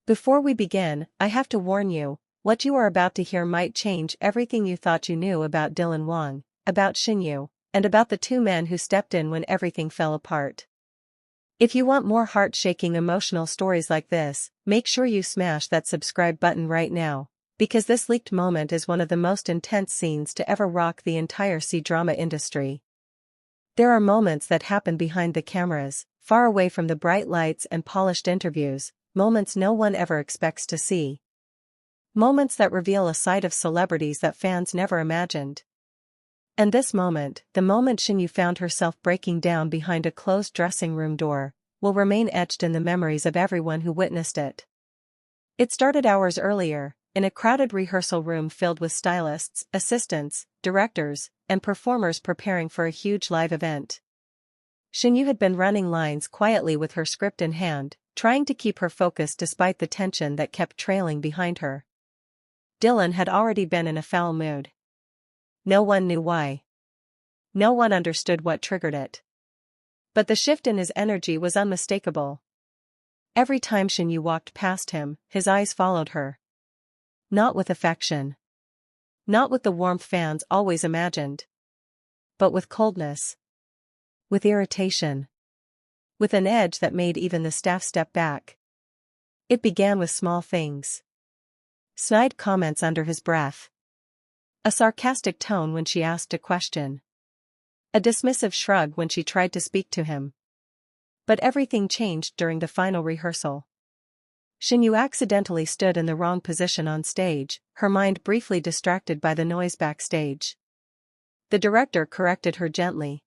Before we begin, I have to warn you, what you are about to hear might change everything you thought you knew about Dylan Wang, about Shen Yue, and about the two men who stepped in when everything fell apart. If you want more heart-shaking emotional stories like this, make sure you smash that subscribe button right now, because this leaked moment is one of the most intense scenes to ever rock the entire C-drama industry. There are moments that happen behind the cameras, far away from the bright lights and polished interviews, moments no one ever expects to see. Moments that reveal a side of celebrities that fans never imagined. And this moment, the moment Shen Yue found herself breaking down behind a closed dressing room door, will remain etched in the memories of everyone who witnessed it. It started hours earlier, in a crowded rehearsal room filled with stylists, assistants, directors, and performers preparing for a huge live event. Shen Yue had been running lines quietly with her script in hand, trying to keep her focus despite the tension that kept trailing behind her. Dylan had already been in a foul mood. No one knew why. No one understood what triggered it. But the shift in his energy was unmistakable. Every time Shen Yue walked past him, his eyes followed her. Not with affection. Not with the warmth fans always imagined. But with coldness. With irritation. With an edge that made even the staff step back. It began with small things. Snide comments under his breath. A sarcastic tone when she asked a question. A dismissive shrug when she tried to speak to him. But everything changed during the final rehearsal. Shen Yue accidentally stood in the wrong position on stage, her mind briefly distracted by the noise backstage. The director corrected her gently.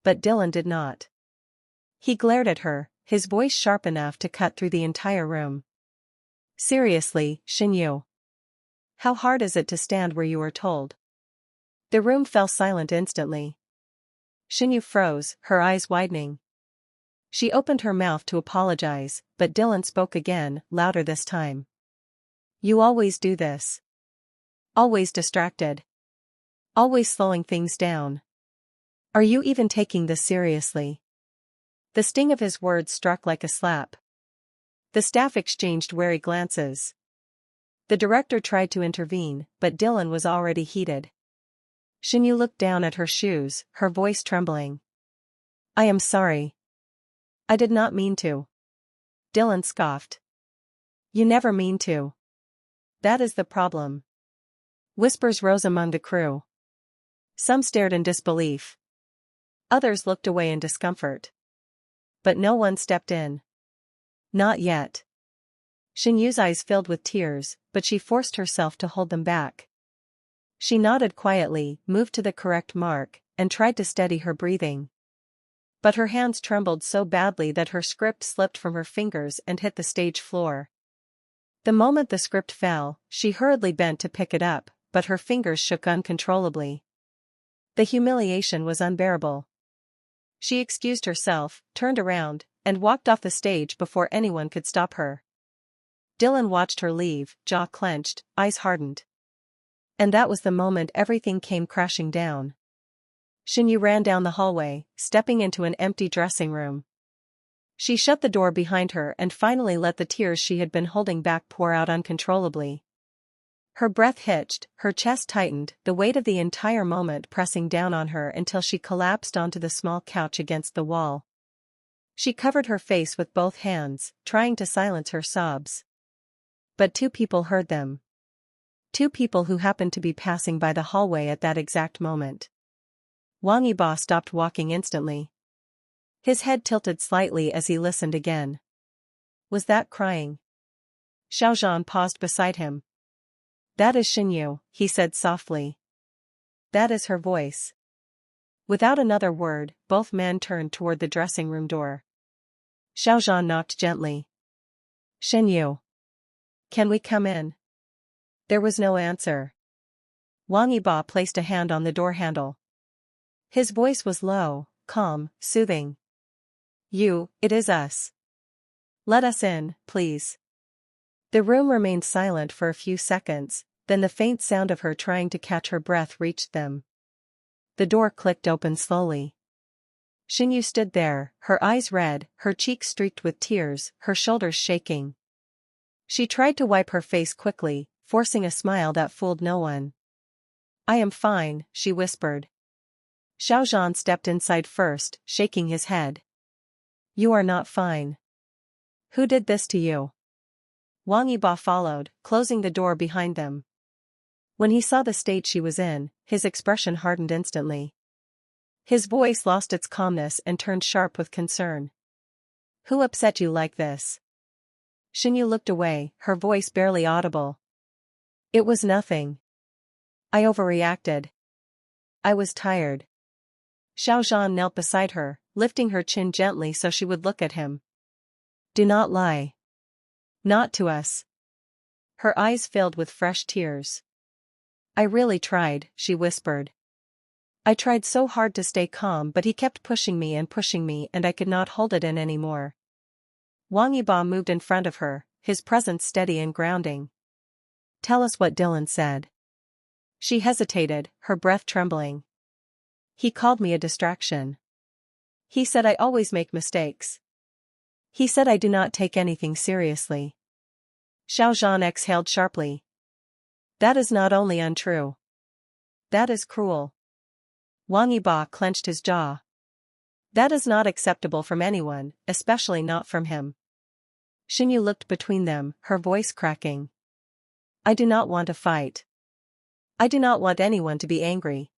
But Dylan did not. He glared at her, his voice sharp enough to cut through the entire room. Seriously, Shen Yue. How hard is it to stand where you are told? The room fell silent instantly. Shen Yue froze, her eyes widening. She opened her mouth to apologize, but Dylan spoke again, louder this time. You always do this. Always distracted. Always slowing things down. Are you even taking this seriously? The sting of his words struck like a slap. The staff exchanged wary glances. The director tried to intervene, but Dylan was already heated. Shen Yue looked down at her shoes, her voice trembling. I am sorry. I did not mean to. Dylan scoffed. You never mean to. That is the problem. Whispers rose among the crew. Some stared in disbelief. Others looked away in discomfort. But no one stepped in. Not yet. Shen Yue's eyes filled with tears, but she forced herself to hold them back. She nodded quietly, moved to the correct mark, and tried to steady her breathing. But her hands trembled so badly that her script slipped from her fingers and hit the stage floor. The moment the script fell, she hurriedly bent to pick it up, but her fingers shook uncontrollably. The humiliation was unbearable. She excused herself, turned around, and walked off the stage before anyone could stop her. Dylan watched her leave, jaw clenched, eyes hardened. And that was the moment everything came crashing down. Shen Yue ran down the hallway, stepping into an empty dressing room. She shut the door behind her and finally let the tears she had been holding back pour out uncontrollably. Her breath hitched, her chest tightened, the weight of the entire moment pressing down on her until she collapsed onto the small couch against the wall. She covered her face with both hands, trying to silence her sobs. But two people heard them. Two people who happened to be passing by the hallway at that exact moment. Wang Yibo stopped walking instantly. His head tilted slightly as he listened again. Was that crying? Xiao Zhan paused beside him. That is Shen Yue, he said softly. That is her voice. Without another word, both men turned toward the dressing room door. Xiao Zhan knocked gently. Shen Yue. Can we come in? There was no answer. Wang Yibo placed a hand on the door handle. His voice was low, calm, soothing. It is us. Let us in, please. The room remained silent for a few seconds, then the faint sound of her trying to catch her breath reached them. The door clicked open slowly. Shen Yue stood there, her eyes red, her cheeks streaked with tears, her shoulders shaking. She tried to wipe her face quickly, forcing a smile that fooled no one. I am fine, she whispered. Xiao Zhan stepped inside first, shaking his head. You are not fine. Who did this to you? Wang Yibo followed, closing the door behind them. When he saw the state she was in, his expression hardened instantly. His voice lost its calmness and turned sharp with concern. Who upset you like this? Shen Yue looked away, her voice barely audible. It was nothing. I overreacted. I was tired. Xiao Zhan knelt beside her, lifting her chin gently so she would look at him. Do not lie. Not to us. Her eyes filled with fresh tears. I really tried, she whispered. I tried so hard to stay calm, but he kept pushing me and I could not hold it in anymore. Wang Yibo moved in front of her, his presence steady and grounding. Tell us what Dylan said. She hesitated, her breath trembling. He called me a distraction. He said I always make mistakes. He said I do not take anything seriously. Xiao Zhan exhaled sharply. That is not only untrue. That is cruel. Wang Yibo clenched his jaw. That is not acceptable from anyone, especially not from him. Shen Yue looked between them, her voice cracking. I do not want to fight. I do not want anyone to be angry.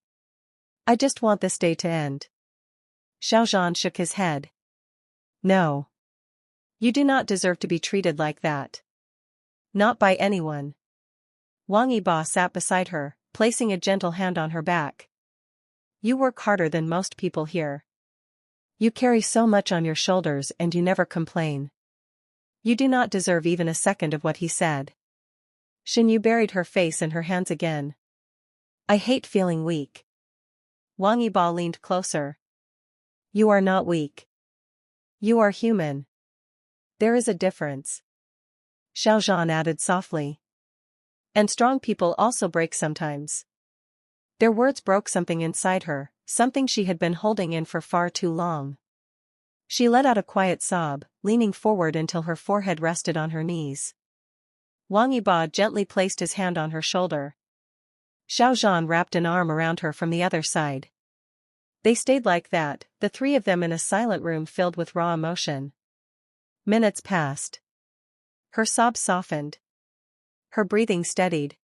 I just want this day to end. Xiao Zhan shook his head. No. You do not deserve to be treated like that. Not by anyone. Wang Yibo sat beside her, placing a gentle hand on her back. You work harder than most people here. You carry so much on your shoulders and you never complain. You do not deserve even a second of what he said. Shen Yue buried her face in her hands again. I hate feeling weak. Wang Yibo leaned closer. You are not weak. You are human. There is a difference. Xiao Zhan added softly. And strong people also break sometimes. Their words broke something inside her, something she had been holding in for far too long. She let out a quiet sob, leaning forward until her forehead rested on her knees. Wang Yibo gently placed his hand on her shoulder. Xiao Zhan wrapped an arm around her from the other side. They stayed like that, the three of them in a silent room filled with raw emotion. Minutes passed. Her sobs softened. Her breathing steadied.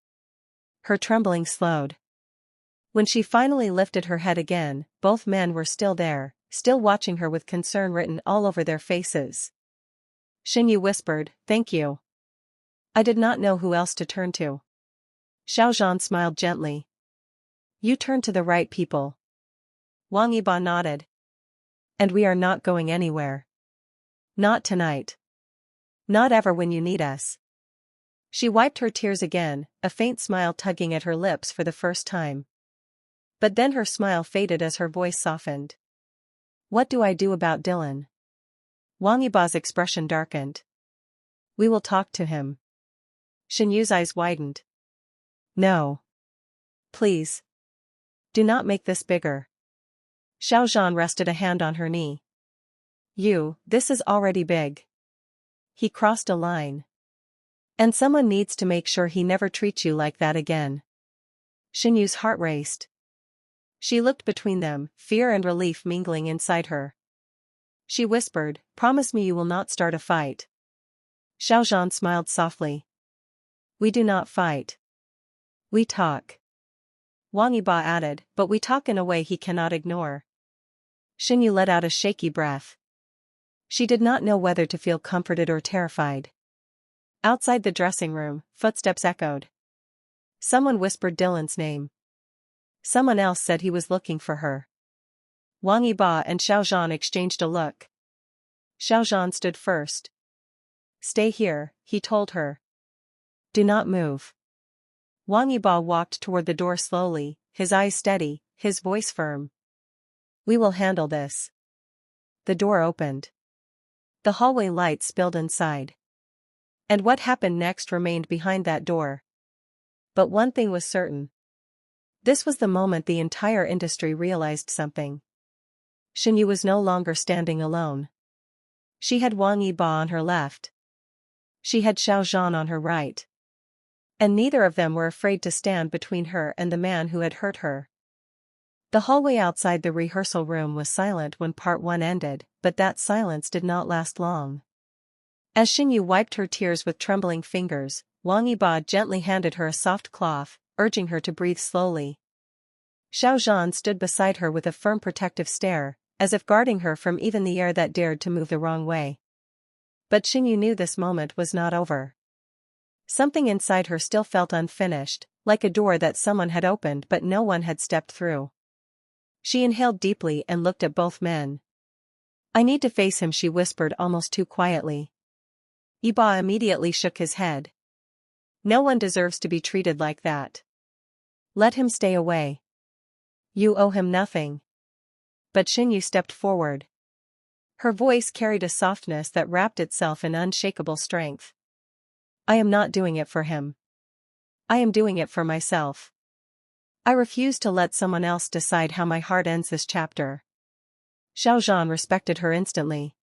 Her trembling slowed. When she finally lifted her head again, both men were still there, still watching her with concern written all over their faces. Shen Yue whispered, Thank you. I did not know who else to turn to. Xiao Zhan smiled gently. You turned to the right people. Wang Yibo nodded. And we are not going anywhere. Not tonight. Not ever when you need us. She wiped her tears again, a faint smile tugging at her lips for the first time. But then her smile faded as her voice softened. What do I do about Dylan? Wang Yibo's expression darkened. We will talk to him. Shen Yue's eyes widened. No. Please. Do not make this bigger. Xiao Zhan rested a hand on her knee. This is already big. He crossed a line. And someone needs to make sure he never treats you like that again. Shen Yue's heart raced. She looked between them, fear and relief mingling inside her. She whispered, Promise me you will not start a fight. Xiao Zhan smiled softly. We do not fight. We talk. Wang Yibo added, But we talk in a way he cannot ignore. Shen Yue let out a shaky breath. She did not know whether to feel comforted or terrified. Outside the dressing room, footsteps echoed. Someone whispered Dylan's name. Someone else said he was looking for her. Wang Yibo and Xiao Zhan exchanged a look. Xiao Zhan stood first. Stay here, he told her. Do not move. Wang Yibo walked toward the door slowly, his eyes steady, his voice firm. We will handle this. The door opened. The hallway light spilled inside. And what happened next remained behind that door. But one thing was certain. This was the moment the entire industry realized something. Shen Yue was no longer standing alone. She had Wang Yibo on her left. She had Xiao Zhan on her right. And neither of them were afraid to stand between her and the man who had hurt her. The hallway outside the rehearsal room was silent when part 1 ended, but that silence did not last long. As Shen Yue wiped her tears with trembling fingers, Wang Yibo gently handed her a soft cloth, urging her to breathe slowly. Xiao Zhan stood beside her with a firm protective stare, as if guarding her from even the air that dared to move the wrong way. But Shen Yue knew this moment was not over. Something inside her still felt unfinished, like a door that someone had opened but no one had stepped through. She inhaled deeply and looked at both men. "I need to face him," she whispered almost too quietly. Yibo immediately shook his head. "No one deserves to be treated like that. Let him stay away. You owe him nothing." But Shen Yue stepped forward. Her voice carried a softness that wrapped itself in unshakable strength. "I am not doing it for him. I am doing it for myself. I refuse to let someone else decide how my heart ends this chapter." Xiao Zhan respected her instantly.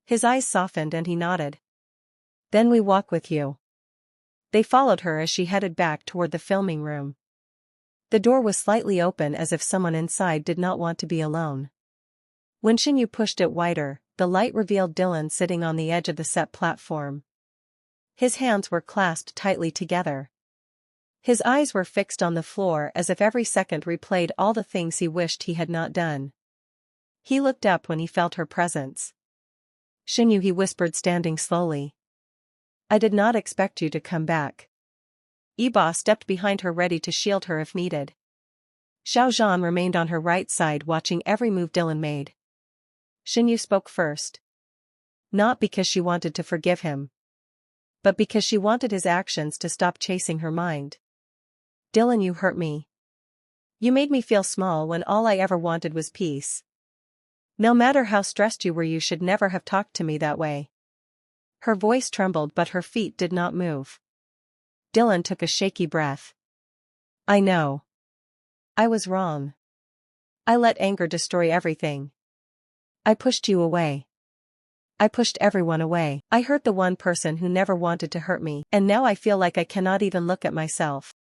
His eyes softened and he nodded. "Then we walk with you." They followed her as she headed back toward the filming room. The door was slightly open as if someone inside did not want to be alone. When Shen Yue pushed it wider, the light revealed Dylan sitting on the edge of the set platform. His hands were clasped tightly together. His eyes were fixed on the floor as if every second replayed all the things he wished he had not done. He looked up when he felt her presence. "Shen Yue," he whispered, standing slowly. "I did not expect you to come back." Yibo stepped behind her, ready to shield her if needed. Xiao Zhan remained on her right side, watching every move Dylan made. Shen Yue spoke first. Not because she wanted to forgive him, but because she wanted his actions to stop chasing her mind. "Dylan, you hurt me. You made me feel small when all I ever wanted was peace. No matter how stressed you were, you should never have talked to me that way." Her voice trembled but her feet did not move. Dylan took a shaky breath. "I know. I was wrong. I let anger destroy everything. I pushed you away. I pushed everyone away. I hurt the one person who never wanted to hurt me, and now I feel like I cannot even look at myself."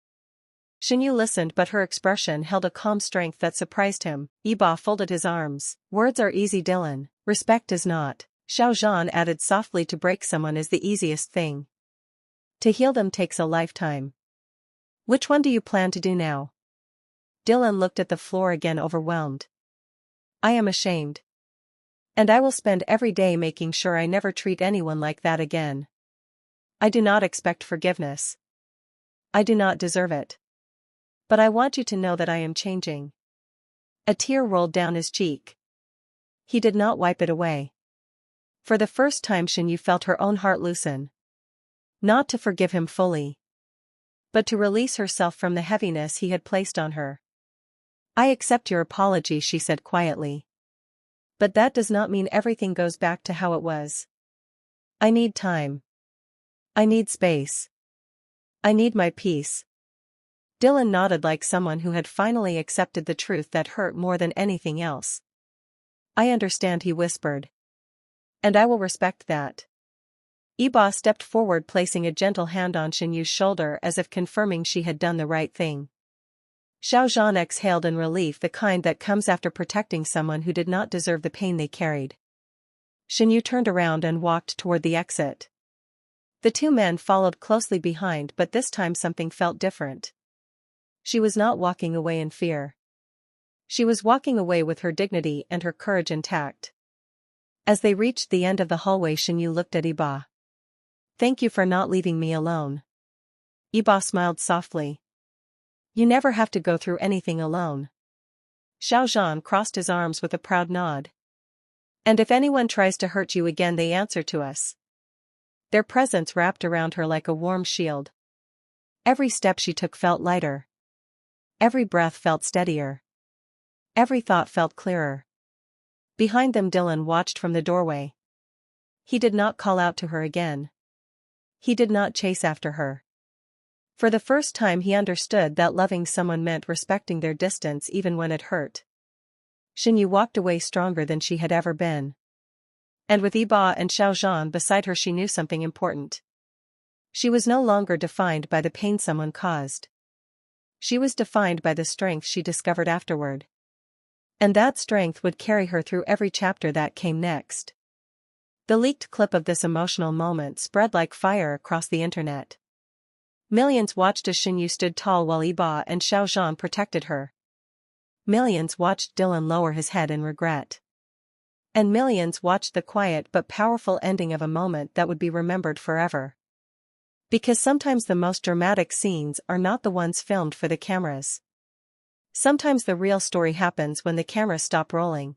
Shen Yue listened, but her expression held a calm strength that surprised him. Yibo folded his arms. "Words are easy, Dylan. Respect is not." Xiao Zhan added softly, "To break someone is the easiest thing. To heal them takes a lifetime. Which one do you plan to do now?" Dylan looked at the floor again, overwhelmed. "I am ashamed. And I will spend every day making sure I never treat anyone like that again. I do not expect forgiveness. I do not deserve it. But I want you to know that I am changing." A tear rolled down his cheek. He did not wipe it away. For the first time Shen Yue felt her own heart loosen. Not to forgive him fully, but to release herself from the heaviness he had placed on her. "I accept your apology," she said quietly. "But that does not mean everything goes back to how it was. I need time. I need space. I need my peace." Dylan nodded like someone who had finally accepted the truth that hurt more than anything else. "I understand," he whispered. "And I will respect that." Yibo stepped forward, placing a gentle hand on Shen Yue's shoulder as if confirming she had done the right thing. Xiao Zhan exhaled in relief, the kind that comes after protecting someone who did not deserve the pain they carried. Shen Yue turned around and walked toward the exit. The two men followed closely behind, but this time something felt different. She was not walking away in fear. She was walking away with her dignity and her courage intact. As they reached the end of the hallway, Shen Yue looked at Yibo. "Thank you for not leaving me alone." Yibo smiled softly. "You never have to go through anything alone." Xiao Zhan crossed his arms with a proud nod. "And if anyone tries to hurt you again, they answer to us." Their presence wrapped around her like a warm shield. Every step she took felt lighter. Every breath felt steadier. Every thought felt clearer. Behind them, Dylan watched from the doorway. He did not call out to her again. He did not chase after her. For the first time he understood that loving someone meant respecting their distance even when it hurt. Shen Yue walked away stronger than she had ever been. And with Yibo and Xiao Zhan beside her, she knew something important. She was no longer defined by the pain someone caused. She was defined by the strength she discovered afterward. And that strength would carry her through every chapter that came next. The leaked clip of this emotional moment spread like fire across the internet. Millions watched as Shen Yue stood tall while Yibo and Xiao Zhan protected her. Millions watched Dylan lower his head in regret. And millions watched the quiet but powerful ending of a moment that would be remembered forever. Because sometimes the most dramatic scenes are not the ones filmed for the cameras. Sometimes the real story happens when the cameras stop rolling.